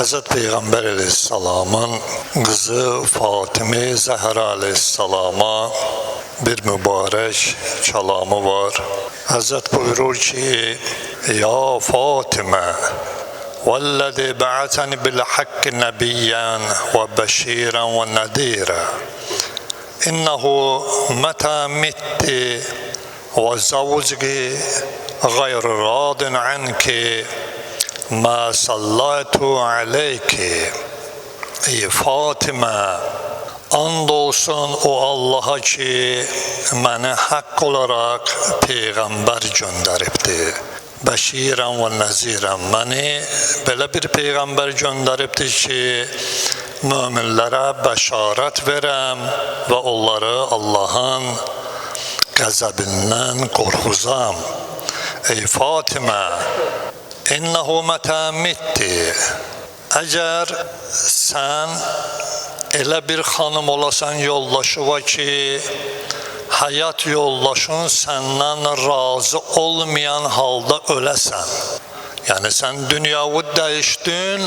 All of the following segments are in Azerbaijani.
Hazreti Peygamber Aleyhisselam'ın kızı Fatıma Zahra Aleyhisselam'a bir mübarek kelamı var. Hazret buyurur ki: Ya Fatıma, وَالَّذِي بَعَثَنِ بِالْحَقِّ نَبِيًّا وَبَشِيرًا وَنَذِيرًا إِنَّهُ مَتَى مِتِّ وَزَوْجُكِ غَيْرَ رَاضٍ عَنْكِ مَا صَلَّيْتُ عَلَيْكِ. Ey Fatıma, andolsun o Allah'a ki məni haqq olaraq Peyğəmbər göndəribdir. Bəşirən və nəzirən, məni belə bir Peyğəmbər göndəribdir ki, möminlərə bəşarət verəm və onları Allahın qəzəbindən qorxuzam. Ey Fatıma, İnnehu mətə mitti. Əgər sən elə bir xanım olasan yoldaşı var ki, həyat yoldaşın səndən razı olmayan halda öləsən. Yəni sən dünyayı dəyişdin,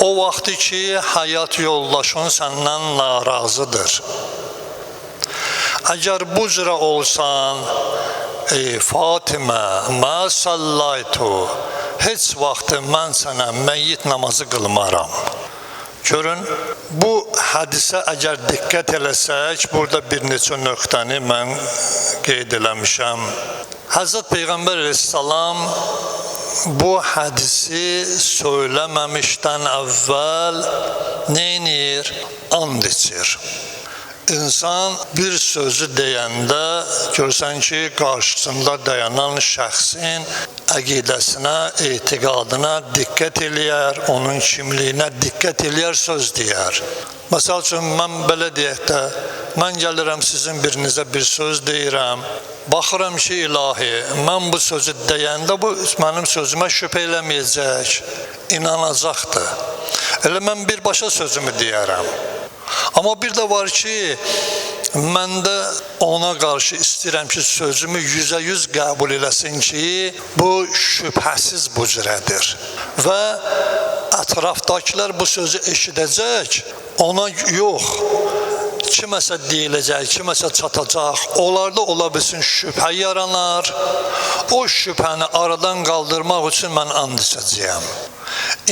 o vaxtı ki, həyat yoldaşın səndən narazıdır. Əgər bu cürə olsan, ey Fatıma, mə sallaytu, heç vaxt mən sənə məyyit namazı qılmaram. Görün, bu hədisə əgər diqqət eləsək, burada bir neçə nöqtəni mən qeyd eləmişəm. Hazret Peyğəmbər Aleyhisselam bu hədisi söyləməmişdən əvvəl neynir? And içir. İnsan bir sözü deyəndə görsən ki, qarşısında dayanan şəxsin əqidəsinə, etiqadına diqqət eləyər, onun kimliyinə diqqət eləyər, söz deyər. Məsəl üçün, mən belə deyək də, mən gəlirəm sizin birinizə bir söz deyirəm, baxıram ki, ilahi, mən bu sözü deyəndə bu mənim sözümə şübhə eləməyəcək, inanacaqdır. Elə mən birbaşa sözümü deyərəm. Amma bir də var ki, mən də ona qarşı istəyirəm ki, sözümü 100% qəbul eləsin ki, bu şübhəsiz bu cürədir. Və ətrafdakılar bu sözü eşidəcək, ona yox, kiməsə deyiləcək, kiməsə çatacaq, onlarda ola bilsin şübhə yaranar, o şübhəni aradan qaldırmaq üçün mən and içəcəyəm.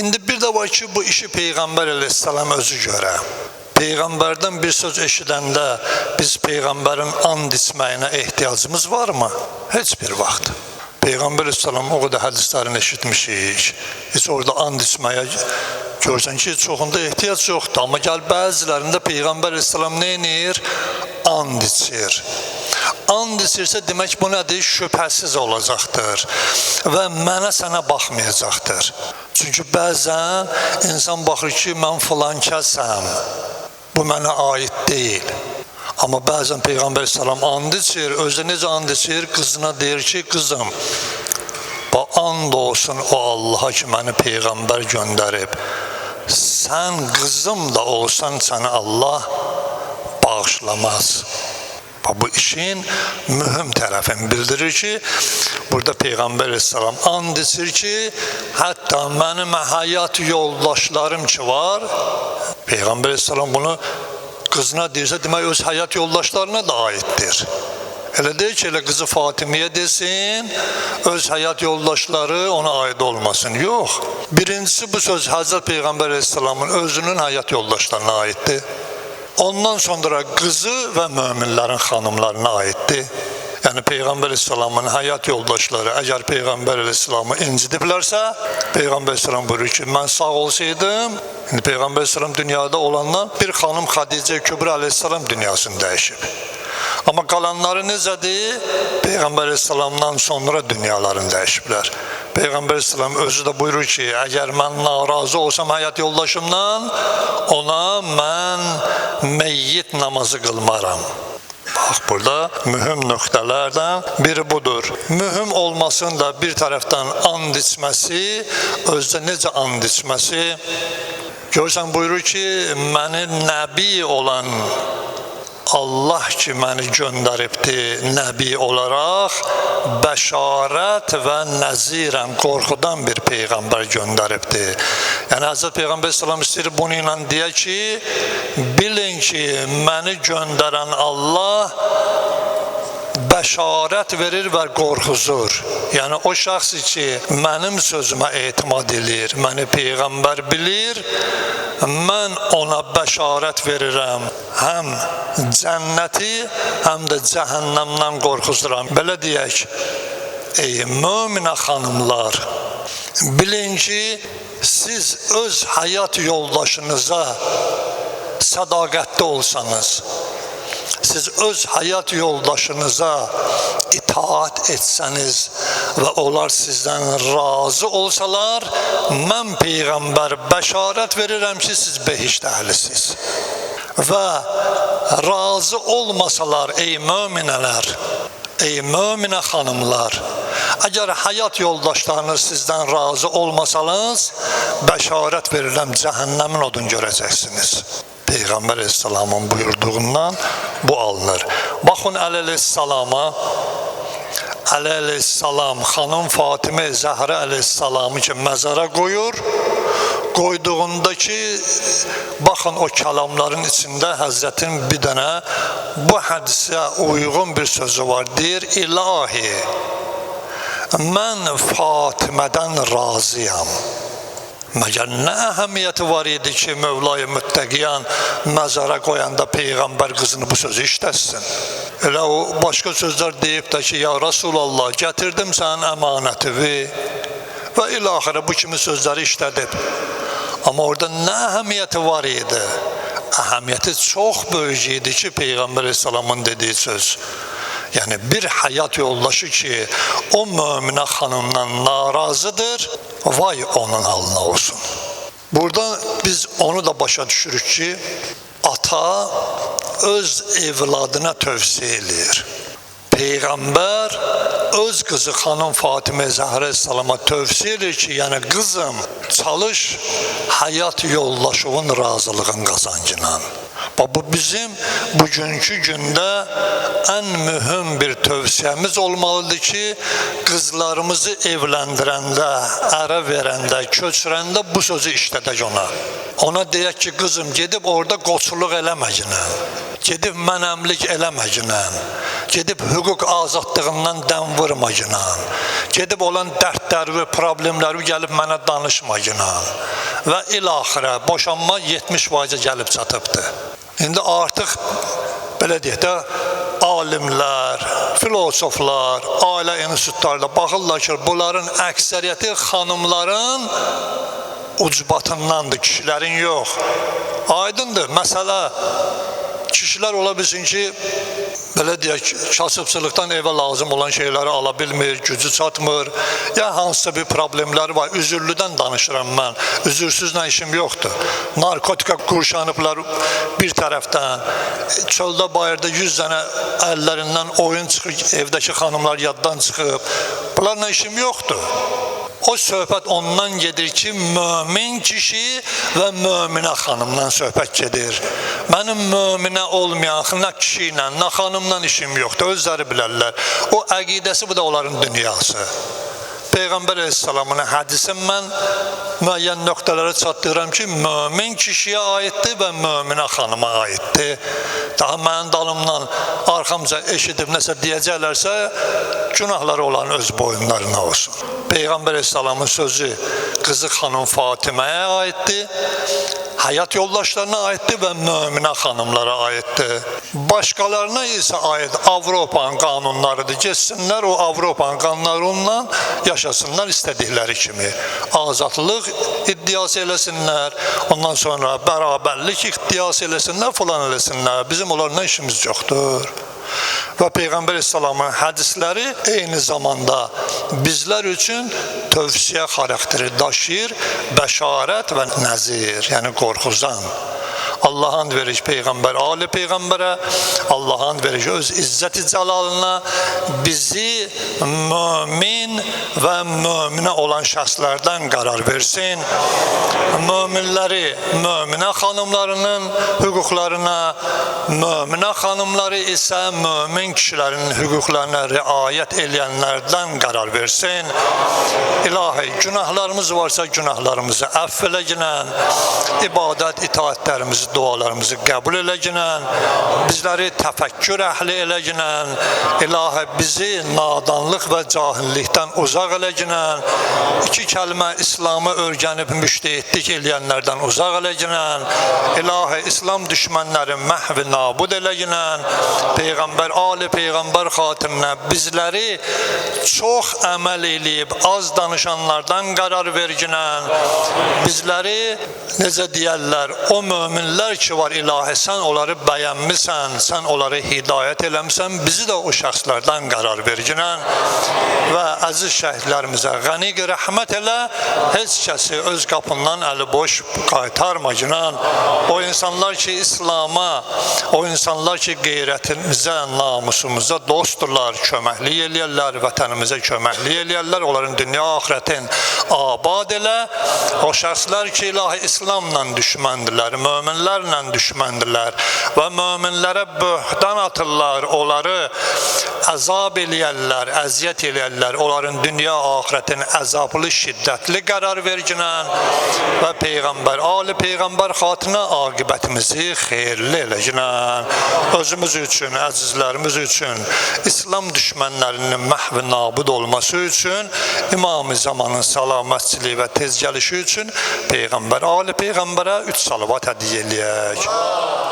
İndi bir də var ki, bu işi Peyğəmbər Aleyhisselam özü görə. Peyğəmbərdən bir söz eşidəndə biz Peyğəmbərin and içməyinə ehtiyacımız varmı? Heç bir vaxt. Peyğəmbər Aleyhisselam o qədər hədislərini eşitmişik. Heç orada and içməyə görsən ki, çoxunda ehtiyac yoxdur. Amma gəl bəzilərində Peyğəmbər Aleyhisselam neynir? And içir. And içirsə demək bu nədir? Şübhəsiz olacaqdır və mənə sənə baxmayacaqdır. Çünki bəzən insan baxır ki, mən filan kəsəm, bu mənə aid deyil. Amma bəzən Peyğəmbər Aleyhisselam and içir, özü necə and içir? Qızına deyir ki, qızım, and olsun o Allaha ki, məni Peyğəmbər göndərib. Sən qızım da olsan səni Allah bağışlamaz. Bu işin mühüm tərəfini bildirir ki, burada Peyğəmbər Aleyhisselam and içir ki, hətta mənim həyat yoldaşlarım ki var, Peyğəmbər Aleyhisselam bunu qızına deyirsə, demək öz həyat yoldaşlarına da aiddir. Elə deyil ki, elə qızı Fatimiyə desin, öz həyat yoldaşları ona aid olmasın. Yox. Birincisi bu söz Hazreti Peyğəmbər Aleyhisselamın özünün həyat yoldaşlarına aiddir. Ondan sonra qızı və möminlərin xanımlarına aiddir. Yəni Peyğəmbər Aleyhisselamın həyat yoldaşları əgər Peyğəmbər Aleyhisselamı incidiblərsə, Peyğəmbər Aleyhisselam buyurur ki, mən sağ olsaydım, Peyğəmbər Aleyhisselam dünyada olandan bir xanım Xadicə Kübra Aleyhisselam dünyasını dəyişib. Amma qalanları necədir? Peyğəmbər Aleyhisselamdan sonra dünyalarını dəyişiblər. Peyğəmbər Aleyhisselam özü də buyurur ki, əgər mən narazı olsam həyat yoldaşımdan, ona mən məyyit namazı qılmaram. Bax, burada mühüm nöqtələrdən biri budur. Mühüm olmasın da bir tərəfdən and içməsi, özdə necə and içməsi? Görsən buyurur ki, məni nəbi olan Allah ki məni göndəribdir nəbi olaraq, bəşarət və nəzirən, qorxudan bir peyğəmbər göndəribdir. Yəni Həzrət Peyğəmbər sallallahu əleyhi və səlləm istəyir bunu ilə deyə ki, bilin ki, məni göndərən Allah bəşarət verir və qorxuzur. Yəni o şəxs ki, mənim sözümə etimad edir, məni peyğəmbər bilir, mən ona bəşarət verirəm. Həm cənnəti, həm də cəhənnəmdən qorxuzuram. Belə deyək, ey möminə xanımlar, bilin ki, siz öz həyat yoldaşınıza sədaqətli olsanız, siz öz həyat yoldaşınıza itaat etsəniz və onlar sizdən razı olsalar, mən Peyğəmbər bəşarət verirəm ki, siz behişt əhlisiniz. Və razı olmasalar, ey möminələr, ey möminə xanımlar, əgər həyat yoldaşlarınız sizdən razı olmasanız, bəşarət verirəm, cəhənnəmin odun görəcəksiniz. Peyğəmbər əleyhissalamın buyurduğundan bu alınır. Baxın Əli əleyhissalama, Əli əleyhissalam xanım Fatimə Zəhra əleyhissalamı ki məzara qoyur, qoyduğunda ki, baxın o kəlamların içində Həzrətin bir dənə bu hədisə uyğun bir sözü var. Deyir, ilahi, mən Fatimədən razıyam. Məgər nə əhəmiyyəti var idi ki, Mövla-i Müttəqiyan məzara qoyanda Peyğəmbər qızını bu sözü işləsin. Elə o başqa sözlər deyib də ki, ya Rasulallah, gətirdim sənin əmanətini və ilaxirə bu kimi sözləri işlədib. Amma orada nə əhəmiyyəti var idi? Əhəmiyyəti çox böyük idi ki, Peyğəmbər əleyhissalamın dediyi söz. Yəni bir həyat yoldaşı ki, o möminə xanımdan narazıdır, vay onun halına olsun. Burada biz onu da başa düşürük ki, ata öz evladına tövsiyə eləyir. Peyğəmbər öz qızı xanım Fatimə Zəhra əleyhissalama tövsiyə edir ki, yəni qızım, çalış həyat yoldaşının razılığın qazancınan. Bu bizim bugünkü gündə ən mühüm bir tövsiyəmiz olmalıdır ki, qızlarımızı evləndirəndə, ərə verəndə, köçürəndə bu sözü işlədək ona. Ona deyək ki, qızım, gedib orada qoçuluq eləməginən, gedib mənəmlik eləməginən, gedib hüquq azadlığından dən vurmaginən, gedib olan dərdləri, problemləri gəlib mənə danışmaginən və ilaxirə boşanma 70% gəlib çatıbdır. İndi artıq, belə deyək də, alimlər, filosoflar, ailə institutlarla baxırlar ki, bunların əksəriyyəti xanımların ucbatındandır, kişilərin yox. Aydındır, məsələ, kişilər ola bilsin ki, belə deyək, kasıbçılıqdan evə lazım olan şeyləri ala bilmir, gücü çatmır, ya hansısa bir problemləri var, üzürlüdən danışıram mən, üzürsüzlə işim yoxdur. Narkotika qurşanıblar bir tərəfdən, çöldə bayırda 100 dənə əllərindən oyun çıxır, evdəki xanımlar yaddan çıxıb, bunlarla işim yoxdur. O söhbət ondan gedir ki, mömin kişi və möminə xanımdan söhbət gedir. Mənim möminə olmayan nə kişi ilə, nə xanımla işim yoxdur, özləri bilərlər. O əqidəsi, bu da onların dünyası. Peyğəmbər əleyhissalamın hədisi mən müəyyən nöqtələrə çatdıram ki, mömin kişiyə aiddir və möminə xanıma aiddir. Daha mənim dalımdan arxamca eşidib nəsə deyəcəklərsə, günahları olan öz boyunlarına olsun. Peyğəmbər əleyhissalamın sözü qızı xanım Fatiməyə aiddir, həyat yoldaşlarına aiddir və möminə xanımlara aiddir. Başqalarına isə aid Avropanın qanunlarıdır. Geçsinlər o Avropanın qanunlarından yaşasınlar istədikləri kimi. Azadlıq iddiası eləsinlər, ondan sonra bərabərlik iddiası eləsinlər, falan eləsinlər. Bizim onlarla işimiz yoxdur. Və Peyğəmbər əleyhissalamın hədisləri eyni zamanda bizlər üçün tövsiyə xarakteri daşıyır, bəşarət və nəzir, yəni qorxuzan. Allah and verir Peyğəmbər, Ali Peyğəmbərə, Allah and verir öz izzət-i cəlalına bizi mömin və möminə olan şəxslərdən qərar versin. möminləri möminə xanımlarının hüquqlarına, möminə xanımları isə mömin kişilərin hüquqlarına riayət eləyənlərdən qərar versin. İlahi, günahlarımız varsa günahlarımızı əff elə ginən, ibadət, itaətlərimizi, dualarımızı qəbul elə ginən, bizləri təfəkkür əhli elə ginən, İlahi, bizi nadanlıq və cahillikdən uzaq elə ginən, iki kəlmə İslamı öyrənib müştəhidlik eləyənlərdən uzaq elə ginən, İlahi, İslam düşmənləri məhv nabud elə ginən, Peyğəmbər, Ali Peyğəmbər xatirinə bizləri çox əməl eləyib, az danışanlardan qərar verginən, bizləri, necə deyərlər, o möminlər ki var İlahi, sən onları bəyənmisən, sən onları hidayət eləmisən, bizi də o şəxslərdən qərar verginən və əziz şəhidlərimizə qəniq rəhmət elə, heç kəsi öz qapından əli boş qaytarmaginən, o insanlar ki İslama, o insanlar ki qeyrətimizə, namusumuza dostdurlar, köməklik eləyərlər, vətənimizə köməklik eləyərlər, onların dünya ahirətin abad elə, o şəxslər ki İlahi İslamla düşməndirlər, möminlərlə düşməndirlər və möminlərə böhtan atırlar, onları əzab eləyərlər, əziyyət eləyərlər, onların dünya ahirətin əzablı, şiddətli qərar verginən və Peyğəmbər, Ali Peyğəmbər xatirinə aqibətimizi xeyirli eləginən, özümüz üçün, əzizlərimiz üçün, İslam düşmənlərinin məhv nabud olması üçün, İmam-ı Zamanın salamətçiliyi və tez gəlişi üçün Peyğəmbər, Ali Peyğəmbərə 3 salavat hədiyyə eləyək.